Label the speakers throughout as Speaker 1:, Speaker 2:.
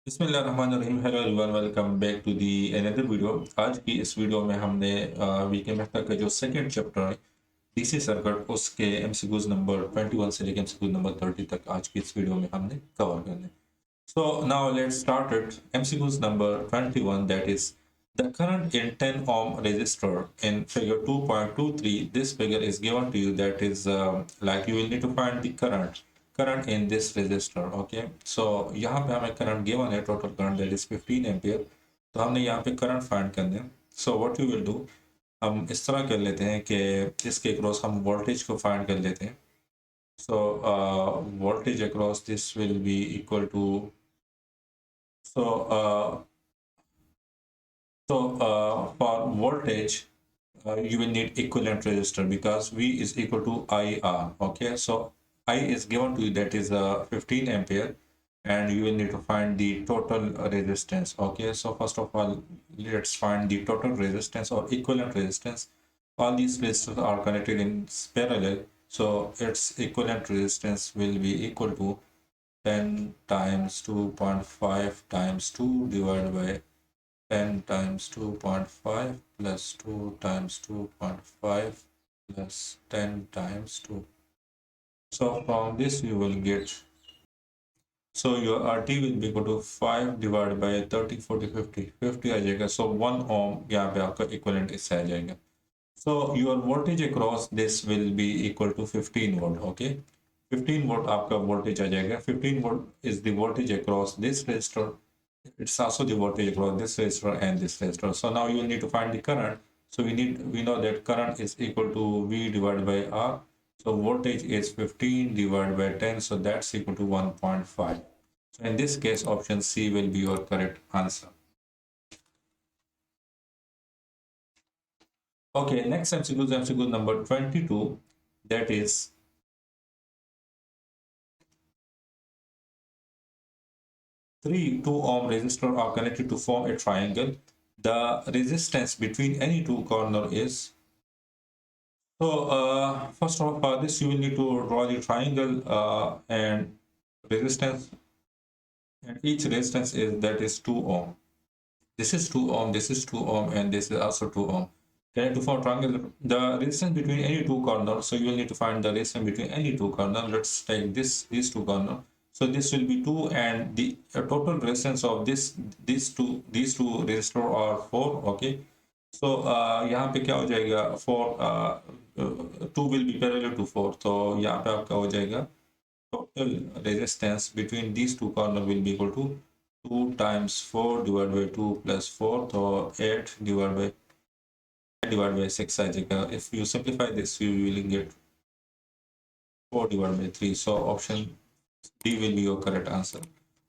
Speaker 1: बिस्मिल्लाहिर्रहमानिर्रहीम। Hello everyone, welcome back to the another video. आज की इस वीडियो में हमने वीके मेहता का जो सेकंड चैप्टर है डीसी सर्किट, उसके एमसीक्यूज नंबर 21 से लेकर एमसीक्यूज नंबर 30 तक आज की इस वीडियो में हमने कवर करने। So now let's start it. MCQs number 21, that is the current in 10 ohm resistor in figure 2.23. This figure is given to you, that is like you will need to find the current in this resistor. Okay, so यहाँ पे हमें current given है, total current that is 15 ampere. तो हमने यहाँ पे current find करना है. So what you will do, हम इस तरह कर लेते हैं कि इसके क्रॉस हम वोल्टेज को फाइंड कर लेते हैं. So voltage across this will be equal to, so for voltage, you will need equivalent resistor because V is equal to IR. Okay, so I is given to you, that is 15 ampere, and you will need to find the total resistance. Okay, so first of all, let's find the total resistance or equivalent resistance. All these resistors are connected in parallel, so its equivalent resistance will be equal to 10 times 2.5 times 2 divided by 10 times 2.5 plus 2 times 2.5 plus 10 times 2. So from this you will get, so your RT will be equal to 5 divided by 30, 40, 50. 50 आ जाएगा. So 1 ohm यहाँ पे आपका equivalent इससे आ जाएगा. So your voltage across this will be equal to 15 volt. Okay, 15 volt आपका voltage आ जाएगा. 15 volt is the voltage across this resistor. It's also the voltage across this resistor and this resistor. So now you will need to find the current. So we know that current is equal to V divided by R. So voltage is 15 divided by 10. So that's equal to 1.5. So in this case, option C will be your correct answer. Okay, next MCQ is MCQ number 22. That is, three 2 ohm resistors are connected to form a triangle. The resistance between any two corners is, so first of all, this you will need to draw the triangle and resistance, and each resistance is, that is 2 ohm. This is 2 ohm, this is 2 ohm, and this is also 2 ohm. Okay, to form triangle, the resistance between any two corners, so you will need to find the resistance between any two corners. Let's take these two corners. So this will be 2, and the total resistance of these two resistors are 4. Okay, so यहाँ पे क्या हो जाएगा, 4 2 will be parallel to 4. तो यहाँ पे आपका हो जाएगा total resistance between these two corners will be equal to 2 times 4 divided by 2 plus 4. So 8 divided by 6 आ जाएगा. If you simplify this, you will get 4 divided by 3. So option D will be your correct answer.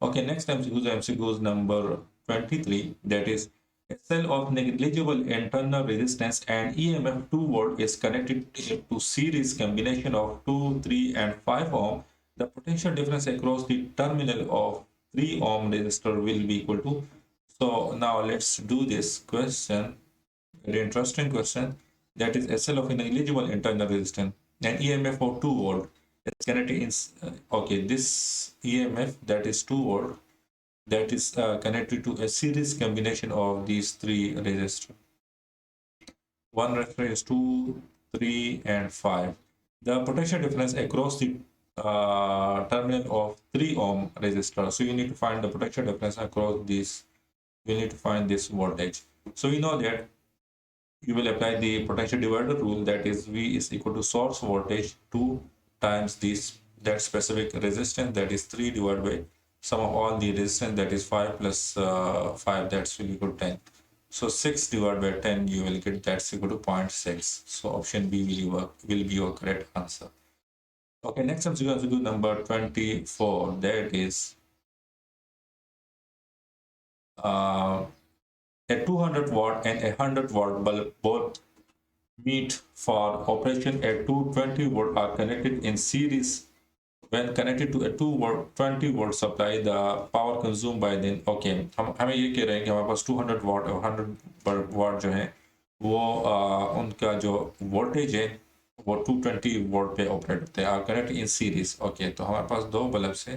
Speaker 1: Okay, next MCQ is number 23. That is, a cell of negligible internal resistance and EMF 2 volt is connected to series combination of 2, 3, and 5 ohm. The potential difference across the terminal of 3 ohm resistor will be equal to. So now let's do this question. Very interesting question. That is, a cell of negligible internal resistance and EMF of 2 volt is connected in. Okay, this EMF, that is 2 volt, that is connected to a series combination of these three resistors. One resistor is 2, 3, and 5. The potential difference across the terminal of 3 ohm resistor. So you need to find the potential difference across this. You need to find this voltage. So we know that you will apply the potential divider rule, that is V is equal to source voltage 2 times this, that specific resistance, that is 3, divided by sum of all the resistance, that is 5 plus 5, that's will equal to 10. So 6 divided by 10 you will get, that's equal to 0.6. So option B will be your correct answer. Okay, next MCQ number 24. That is a 200 watt and a 100 watt bulb both meet for operation at 220 volt are connected in series. When connected to a 220 volt supply, the power consumed by then, okay, हमें ये कह रहे हैं कि हमारे पास 200 watt और 100 watt जो है वो उनका जो वोल्टेज है वो 220 वोल्ट पे ऑपरेट होते हैं, are connect in series. Okay, तो हमारे पास दो बल्ब से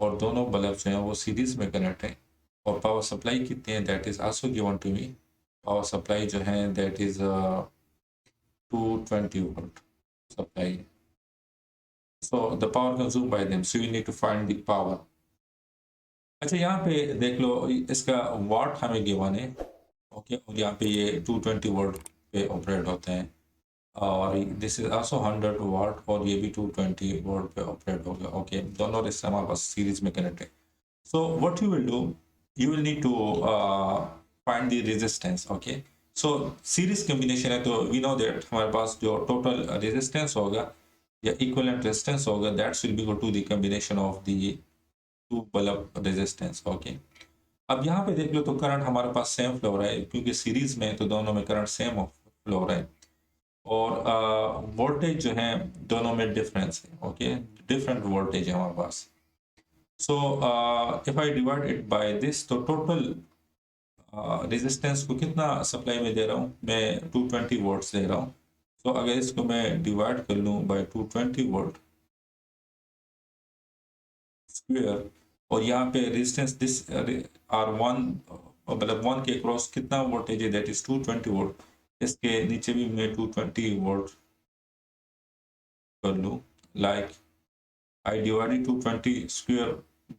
Speaker 1: और दोनों बल्ब जो हैं वो सीरीज में कनेक्ट हैं, और पावर सप्लाई कितनी है that is also given to me. Power supply जो है that is 220 volt supply. So the power consume by them, so you need to find the power. अच्छा यहाँ पे देख लो, इसका वाट हमें गिवन है, ओके, और यहाँ पे ये 220 वोल्ट पे ऑपरेट होते हैं, और दिस इज आल्सो 100 वाट, और ये भी 220 वोल्ट पे ऑपरेट होगा, ओके, दोनों रिश्ते हमारे पास सीरीज में कनेक्ट है। So what you will do, you will need to find the resistance, okay. So series combination है, तो वी नो दैट हमारे पास जो टोटल रेजिस्टेंस होगा या इक्विवेलेंट रेजिस्टेंस होगा that's will be equal to the combination of the two bulb resistance, okay. अब यहाँ पे देख लो तो करंट हमारे पास सेम फ्लो हो रहा है, क्योंकि सीरीज में तो दोनों में करंट सेम फ्लो हो रहा है, और वोल्टेज जो है दोनों में डिफरेंस है, ओके, डिफरेंट वोल्टेज है हमारे पास। So if I divide it by this, तो टोटल रेजिस्टेंस को कितना सप्लाई में दे रहा हूँ मैं, 220 वोल्ट्स दे रहा हूँ। तो अगर इसको मैं डिवाइड कर लूँ बाय 220 वोल्ट स्क्वायर, और यहाँ पे रेजिस्टेंस दिस R1, मतलब 1 के क्रॉस कितना वोल्टेज है दैट इज 220 वोल्ट, इसके नीचे भी मैं 220 वोल्ट कर लूँ, like I divided 220 square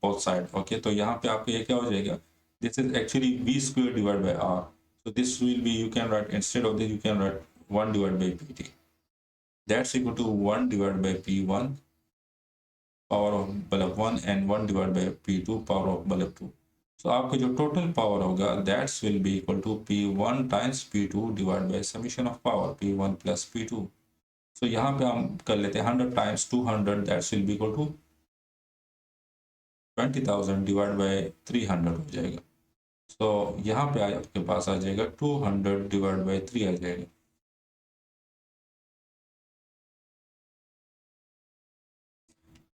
Speaker 1: both side, okay. तो यहाँ पे आपको ये क्या हो जाएगा, this is actually v square divide by r, so this will be, you can write, instead of this you can write 1 divided by pt, that's equal to 1 divided by p1 power of bulb 1 and 1 divided by p2 power of bulb 2। So आपका जो total power होगा that's will be equal to p1 times p2 divide by summation of power p1 plus p2। सो यहाँ पे हम कर लेते हैं 100 times 200, that's will be equal to 20,000 divide by 300 हो जाएगा। तो यहाँ पे आपके पास आ जाएगा 200 डिवाइड बाय 3 आ जाएगा।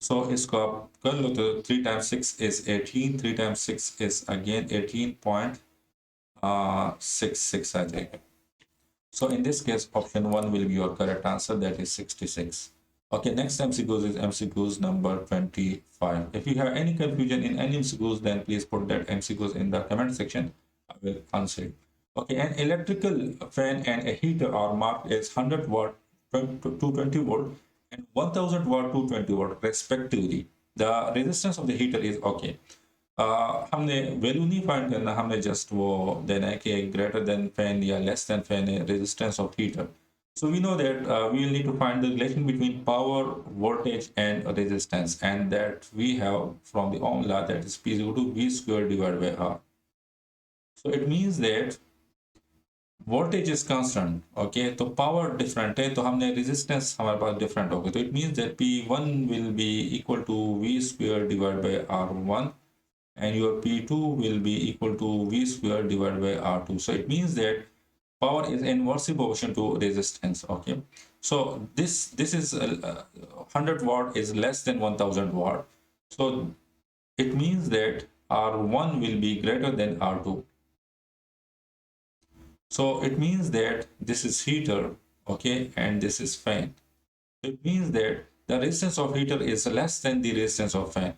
Speaker 1: सो इसको आप कर लो तो 3 times 6 is 18, 3 times 6 is again 18.66 आ जाएगा। So in this case, option 1 will be your correct answer, that is 66. Okay, next MCQs is MCQs number 25. If you have any confusion in any MCQs, then please put that MCQs in the comment section. I will answer it. Okay, an electrical fan and a heater are marked as 100 watt, 220 volt, and 1000 watt, 220 volt respectively. The resistance of the heater is okay. हमने value नहीं find करना, हमने just वो देना है कि greater than fan या less than fan है resistance of heater. So we know that we will need to find the relation between power, voltage, and resistance, and that we have from the Ohm law, that is P is equal to V squared divided by R. So it means that voltage is constant, okay, तो power different है, तो हमने resistance हमारे पास different होगा, तो it means that P1 will be equal to V squared divided by R1, and your P2 will be equal to V square divided by R2. So it means that power is inversely proportional to resistance, okay. So this is 100 watt is less than 1000 watt, so it means that R1 will be greater than R2. So it means that this is heater, okay, and this is fan. It means that the resistance of heater is less than the resistance of fan.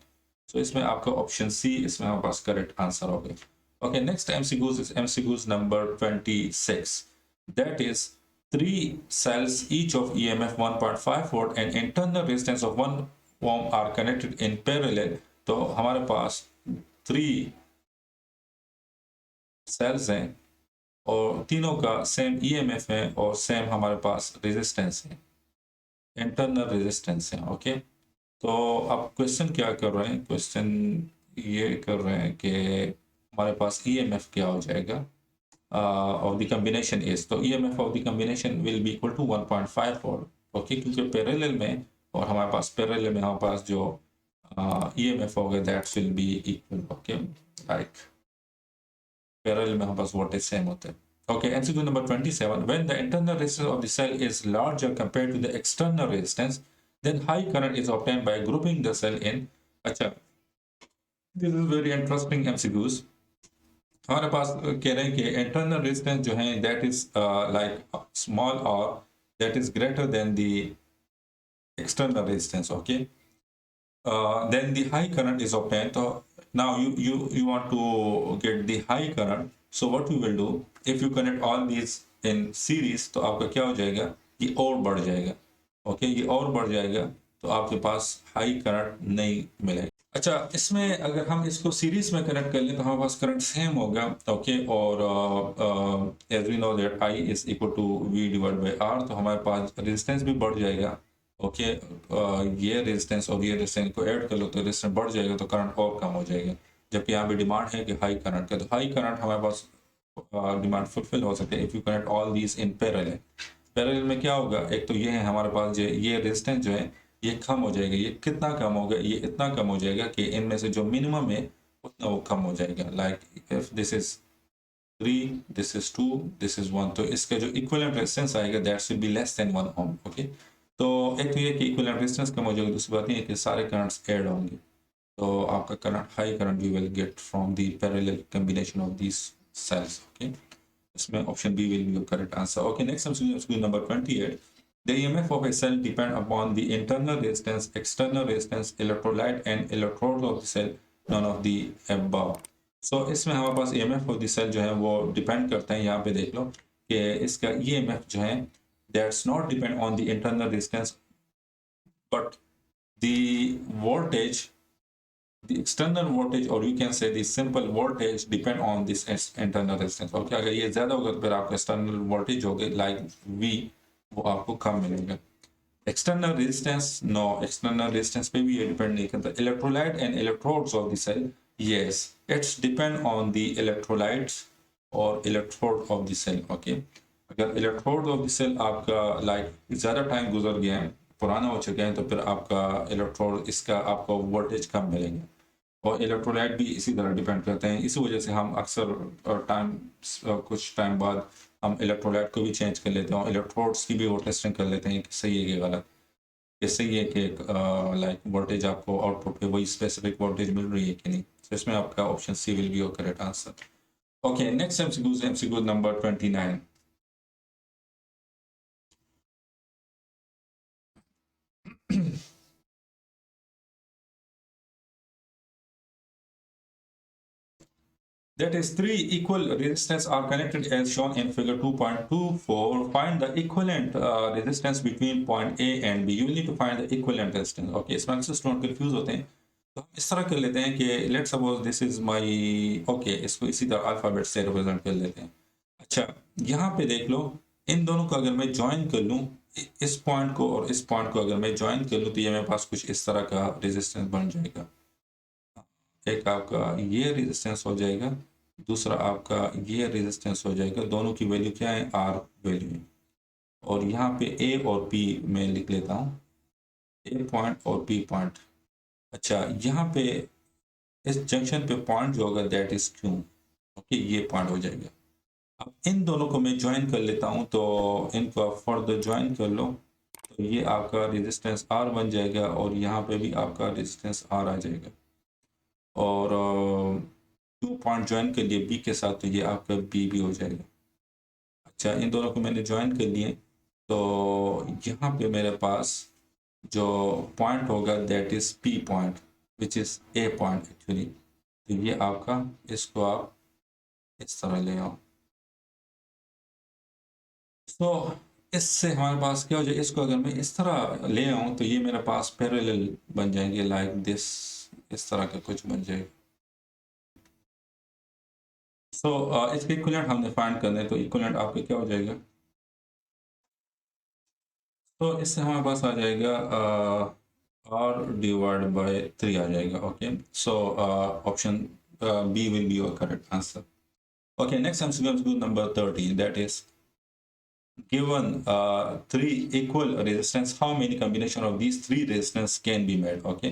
Speaker 1: So इसमें आपका option सी इसमें हमारे पास correct answer हो गया। Okay, next MCQs is MCQs number 26, that is 3 cells each of EMF 1.5 volt and internal resistance of 1 ohm are connected in parallel। तो हमारे पास 3 cells हैं और तीनों का सेम EMF है और सेम हमारे पास रेजिस्टेंस है, इंटरनल रेजिस्टेंस है, ओके। तो अब क्वेश्चन क्या कर रहे हैं, क्वेश्चन ये कर रहे हैं कि हमारे पास ईएमएफ क्या हो जाएगा ऑफ द कॉम्बिनेशन इज, तो EMF of the combination will be equal to 1.5 volt, okay, क्योंकि पैरेलल में और हमारे पास पैरेलल में हमारे पास जो ईएमएफ होगा that's will be equal, okay, like parallel में हमारे पास वोल्टेज सेम होते हैं। Okay, MCQ number 27. When the internal resistance of the cell is larger compared to the external resistance, then high current is obtained by grouping the cell in. अच्छा, this is very interesting MCQs. हमारे पास कह रहे हैं कि internal resistance जो है that is like small r that is greater than the external resistance, okay. then the high current is obtained. So now you want to get the high current. So what you will do, if you connect all these in series, तो आपका क्या हो जाएगा, ये और बढ़ जाएगा। Okay, ये और बढ़ जाएगा तो आपके पास हाई करंट नहीं मिलेगा। अच्छा, इसमें अगर हम इसको सीरीज में कनेक्ट कर लें तो हमारे पास करंट सेम होगा। ओके, और as we know that I is equal to V divide by R, तो हमारे पास रेजिस्टेंस भी बढ़ जाएगा। ओके, ये रेजिस्टेंस और ये रेजिस्टेंस को ऐड कर लो तो रेजिस्टेंस बढ़ जाएगा, तो करंट और कम हो जाएगा। जबकि यहाँ पे डिमांड है कि हाई करंट का, तो हाई करंट हमारे पास डिमांड फुलफिल हो सकते हैं if you connect all these in parallel. Parallel में क्या होगा, एक तो ये है हमारे पास जो ये रेजिस्टेंस जो है ये कम हो जाएगा। ये कितना कम होगा, ये इतना कम हो जाएगा कि इनमें से जो मिनिमम है उतना वो कम हो जाएगा। Like if this is 3, this is 2, this is 1, तो इसका जो इक्विवेलेंट रेजिस्टेंस आएगा that will be less than 1 ohm. Okay, तो एक तो ये कि इक्विवेलेंट रेजिस्टेंस कम हो जाएगा, दूसरी बात ये है कि सारे करंट्स ऐड होंगे, तो आपका current high current we will get from the parallel combination of these cells. Okay, इसमें option B will be your correct answer. Okay, next हम number 28। The EMF of a cell depend upon the internal resistance, external resistance, electrolyte and electrodes of the cell, none of the above. So इसमें हमारे पास EMF of the cell जो है वो depend करता है, यहाँ पे देख लो कि इसका EMF जो है that's not depend on the internal resistance but the voltage, the external voltage, or you can say the simple voltage depend on this internal resistance। और क्या, अगर ये ज्यादा होगा तो फिर आपका एक्सटर्नल वोल्टेज होगा लाइक V, वो आपको कम मिलेगा। External resistance, no, external resistance पे भी ये डिपेंड नहीं करता। Electrolyte and electrodes of the cell, yes, it's depend on the electrolytes और electrode of the cell. Okay, अगर इलेक्ट्रोड ऑफ द सेल आपका लाइक ज़्यादा टाइम गुजर गया है, पुराना हो चुका है, तो फिर आपका इलेक्ट्रोड इसका आपको वोल्टेज कम मिलेगा। और इलेक्ट्रोलाइट भी इसी तरह डिपेंड करते हैं। इसी वजह से हम अक्सर कुछ टाइम बाद हम इलेक्ट्रोलाइट को भी चेंज कर लेते हैं और इलेक्ट्रोड्स की भी वो टेस्टिंग कर लेते हैं कि सही है कि गलत। कि सही है कि लाइक वोल्टेज आपको आउटपुट पे वही स्पेसिफिक वोल्टेज मिल रही है कि नहीं। तो इसमें आपका option C will be your correct answer. Okay, next MCQ number 29। That is, three equal resistors are connected as shown in figure 2.24. Find the equivalent resistance between point A and B. You will need to find the equivalent resistance. Okay, इसमें अक्सर student confuse होते हैं, तो हम इस तरह कर लेते हैं कि let's suppose this is my, okay, इसको इसी तरह अल्फाबेट से रिप्रेजेंट कर लेते हैं। अच्छा, यहाँ पे देख लो, इन दोनों को अगर मैं ज्वाइन कर लूँ, इस पॉइंट को और इस पॉइंट को अगर मैं ज्वाइन कर लूँ, तो ये मेरे पास कुछ इस तरह का रेजिस्टेंस बन जाएगा। एक आपका ये रेजिस्टेंस हो जाएगा, दूसरा आपका ये रेजिस्टेंस हो जाएगा। दोनों की वैल्यू क्या है, आर वैल्यू है। और यहाँ पे ए और पी मैं लिख लेता हूँ, ए पॉइंट और पी पॉइंट। अच्छा, यहाँ पे इस जंक्शन पे पॉइंट जो होगा दैट इज क्यू। ओके, ये पॉइंट हो जाएगा। अब इन दोनों को मैं ज्वाइन कर लेता हूँ, तो इनको आप फर्दर ज्वाइन कर लो, तो ये आपका रेजिस्टेंस आर बन जाएगा और यहाँ पे भी आपका रेजिस्टेंस आर आ जाएगा। और 2 पॉइंट ज्वाइन कर लिए बी के साथ, तो ये आपका बी भी हो जाएगा। अच्छा, इन दोनों को मैंने ज्वाइन कर लिए, तो यहाँ पे मेरे पास जो पॉइंट होगा that is P point which is a point actually. तो ये आपका, इसको आप इस तरह ले आओ। तो इससे हमारे पास क्या हो जाए, इसको अगर मैं इस तरह ले आऊँ तो ये मेरे पास पैरेलल बन जाएंगे लाइक दिस, इस तरह का कुछ बन जाएगा। सो इसके इक्विवेलेंट हमने फाइंड करना है, तो इक्विवेलेंट आपके क्या हो जाएगा, तो इससे हमारे पास आ जाएगा आर डिवाइड बाय 3 आ जाएगा। Okay, so option B will be your correct answer. Okay, next MCQ number 30, that is given 3 equal resistance, how many combination of these 3 resistance can be made? Okay,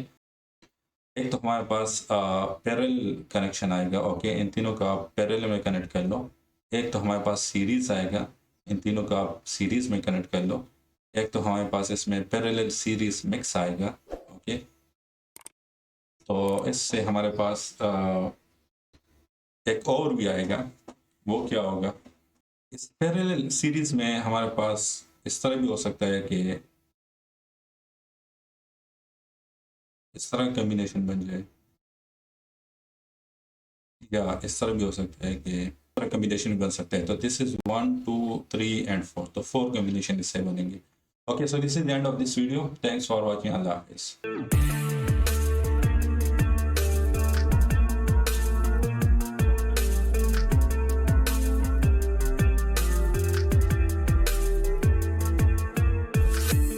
Speaker 1: एक तो हमारे पास parallel connection आएगा। Okay, इन तीनों का आप parallel में connect कर लो। एक तो हमारे पास सीरीज आएगा, इन तीनों का आप सीरीज में कनेक्ट कर लो। एक तो हमारे पास इसमें पैरेलल सीरीज मिक्स आएगा। ओके, तो इससे हमारे पास एक और भी आएगा, वो क्या होगा, इस पैरेलल सीरीज में हमारे पास इस तरह भी हो सकता है कि इस तरह कॉम्बिनेशन बन जाए, या इस तरह भी हो सकता है कि तरह कॉम्बिनेशन बन सकता है। तो दिस इज 1 2 3 एंड 4, तो 4 कॉम्बिनेशन इससे बनेंगे। Okay, so this is the end of this video, thanks for watching, अल्लाह हाफिज़।